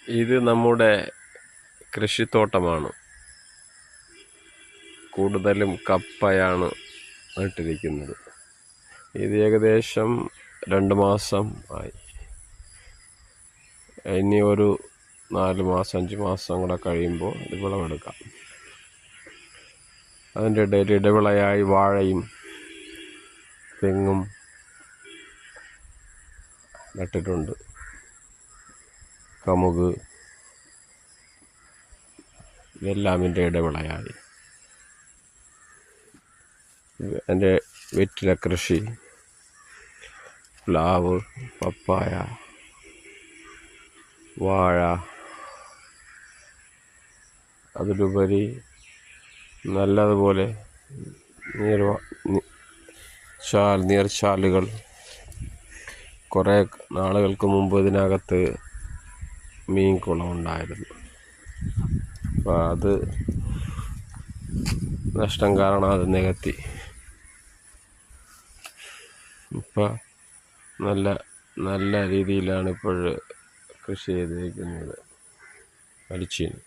ഇത് നമ്മുടെ കൃഷിത്തോട്ടമാണ്. കൂടുതലും കപ്പയാണ് നട്ടിരിക്കുന്നത്. ഇത് ഏകദേശം 2 മാസം ആയി. ഇനി ഒരു 4 മാസം 5 മാസം കൂടെ കഴിയുമ്പോൾ ഇത് വിളവെടുക്കാം. അതിൻ്റെ ഇടയിൽ ഇടവിളയായി വാഴയും തെങ്ങും നട്ടിട്ടുണ്ട്. കമുക് ഇതെല്ലാം ഇതിൻ്റെ ഇടവിളയായി. എൻ്റെ വെറ്റില കൃഷി, പ്ലാവ്, പപ്പായ, വാഴ, അതിലുപരി നല്ലതുപോലെ നീർച്ചാലുകൾ കുറേ നാളുകൾക്ക് മുമ്പ് ഇതിനകത്ത് മീൻകുളമുണ്ടായിരുന്നു. അപ്പോൾ അത് നഷ്ടം കാരണം അത് നികത്തി. ഇപ്പം നല്ല രീതിയിലാണ് ഇപ്പോൾ കൃഷി ചെയ്തിരിക്കുന്നത്. മരിച്ചീനി.